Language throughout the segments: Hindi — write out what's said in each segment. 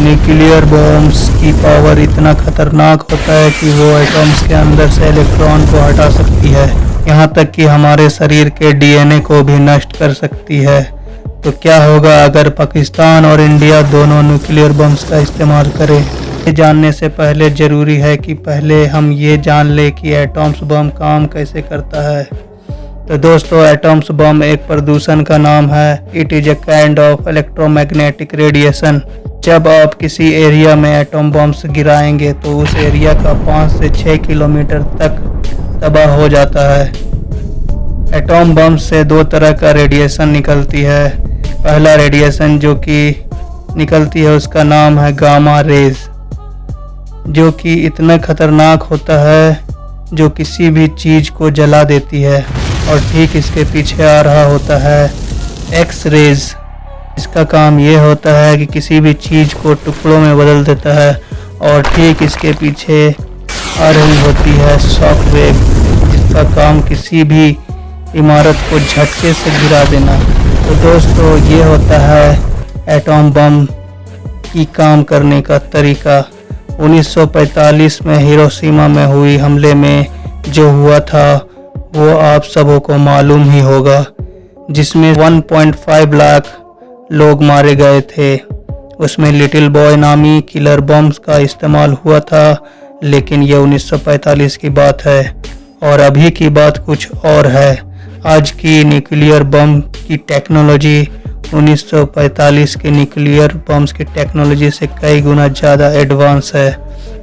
न्यूक्लियर बॉम्ब्स की पावर इतना खतरनाक होता है कि वो एटम्स के अंदर से इलेक्ट्रॉन को हटा सकती है, यहाँ तक कि हमारे शरीर के डीएनए को भी नष्ट कर सकती है। तो क्या होगा अगर पाकिस्तान और इंडिया दोनों न्यूक्लियर बम्स का इस्तेमाल करें? ये जानने से पहले ज़रूरी है कि पहले हम ये जान लें कि एटम्स बम काम कैसे करता है। तो दोस्तों, एटम्स बम एक प्रदूषण का नाम है। It is a kind of electromagnetic radiation. जब आप किसी एरिया में एटम बम्स गिराएंगे तो उस एरिया का 5 से 6 किलोमीटर तक तबाह हो जाता है। एटम बम से 2 तरह का रेडिएशन निकलती है। पहला रेडिएशन जो कि निकलती है उसका नाम है गामा रेज, जो कि इतना खतरनाक होता है जो किसी भी चीज़ को जला देती है। और ठीक इसके पीछे आ रहा होता है एक्स रेज। इसका काम ये होता है कि किसी भी चीज़ को टुकड़ों में बदल देता है। और ठीक इसके पीछे आ रही होती है शॉक वेव, जिसका काम किसी भी इमारत को झटके से गिरा देना। तो दोस्तों, ये होता है एटम बम की काम करने का तरीका। 1945 में हिरोशिमा में हुई हमले में जो हुआ था वो आप सबों को मालूम ही होगा, जिसमें 1.5 लाख लोग मारे गए थे। उसमें लिटिल बॉय नामी किलर बम्स का इस्तेमाल हुआ था, लेकिन ये 1945 की बात है और अभी की बात कुछ और है। आज की न्यूक्लियर बम की टेक्नोलॉजी 1945 के न्यूक्लियर बम्स की टेक्नोलॉजी से कई गुना ज़्यादा एडवांस है।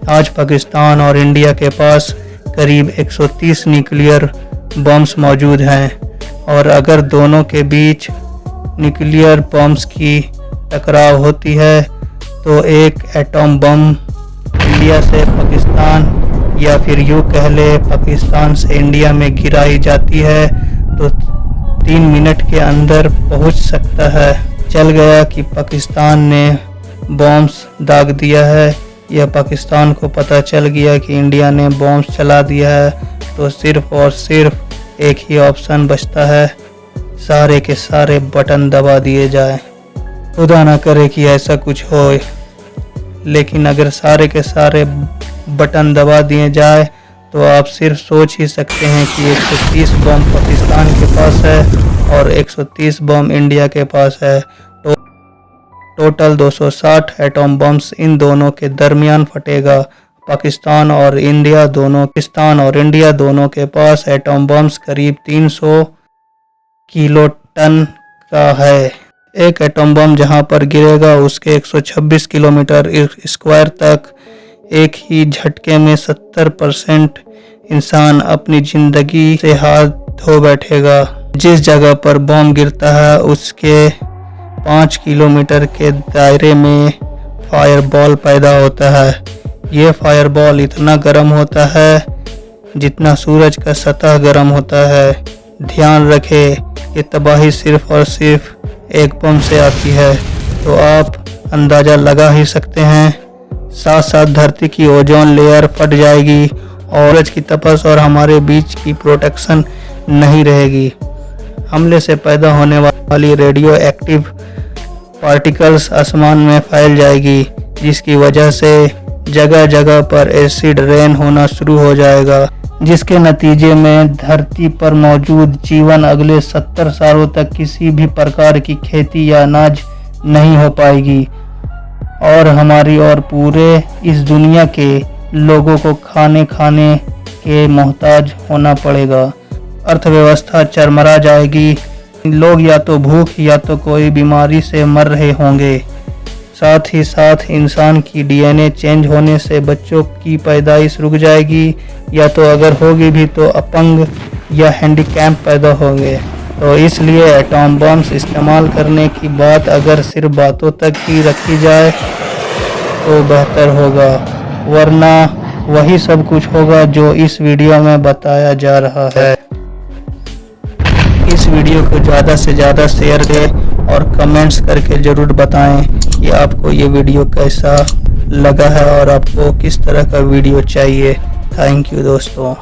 आज पाकिस्तान और इंडिया के पास करीब 130 न्यूक्लियर बम्स मौजूद हैं और अगर दोनों के बीच न्यूक्लियर बम्स की टकराव होती है तो एक एटम बम इंडिया से पाकिस्तान या फिर यूँ कह ले पाकिस्तान से इंडिया में गिराई जाती है तो 3 मिनट के अंदर पहुंच सकता है। चल गया कि पाकिस्तान ने बॉम्ब्स दाग दिया है या पाकिस्तान को पता चल गया कि इंडिया ने बॉम्ब्स चला दिया है, तो सिर्फ और सिर्फ एक ही ऑप्शन बचता है, सारे के सारे बटन दबा दिए जाए। खुदा ना करे कि ऐसा कुछ हो, लेकिन अगर सारे के सारे बटन दबा दिए जाए तो आप सिर्फ सोच ही सकते हैं कि 130 बम पाकिस्तान के पास है और 130 बम इंडिया के पास है। टोटल 260 एटम बम्स इन दोनों के दरमियान फटेगा। पाकिस्तान और इंडिया दोनों के पास एटम बम्स करीब 300 किलोटन का है। एक एटम बम जहां पर गिरेगा उसके 126 किलोमीटर स्क्वायर तक एक ही झटके में 70% इंसान अपनी जिंदगी से हाथ धो बैठेगा। जिस जगह पर बम गिरता है उसके 5 किलोमीटर के दायरे में फायरबॉल पैदा होता है। ये फायरबॉल इतना गर्म होता है जितना सूरज का सतह गर्म होता है। ध्यान रखें, ये तबाही सिर्फ और सिर्फ एक बम से आती है, तो आप अंदाज़ा लगा ही सकते हैं। साथ साथ धरती की ओजोन लेयर फट जाएगी और सूरज की तपश और हमारे बीच की प्रोटेक्शन नहीं रहेगी। हमले से पैदा होने वाली रेडियो एक्टिव पार्टिकल्स आसमान में फैल जाएगी, जिसकी वजह से जगह जगह पर एसिड रेन होना शुरू हो जाएगा, जिसके नतीजे में धरती पर मौजूद जीवन अगले 70 सालों तक किसी भी प्रकार की खेती या अनाज नहीं हो पाएगी और हमारी और पूरे इस दुनिया के लोगों को खाने के मोहताज होना पड़ेगा। अर्थव्यवस्था चरमरा जाएगी, लोग या तो भूख या तो कोई बीमारी से मर रहे होंगे। साथ ही साथ इंसान की डीएनए चेंज होने से बच्चों की पैदाइश रुक जाएगी, या तो अगर होगी भी तो अपंग या हैंडीकैप पैदा होंगे। तो इसलिए एटम बम्स इस्तेमाल करने की बात अगर सिर्फ बातों तक ही रखी जाए तो बेहतर होगा, वरना वही सब कुछ होगा जो इस वीडियो में बताया जा रहा है। इस वीडियो को ज़्यादा से ज़्यादा शेयर करें और कमेंट्स करके ज़रूर बताएं कि आपको ये वीडियो कैसा लगा है और आपको किस तरह का वीडियो चाहिए। थैंक यू दोस्तों।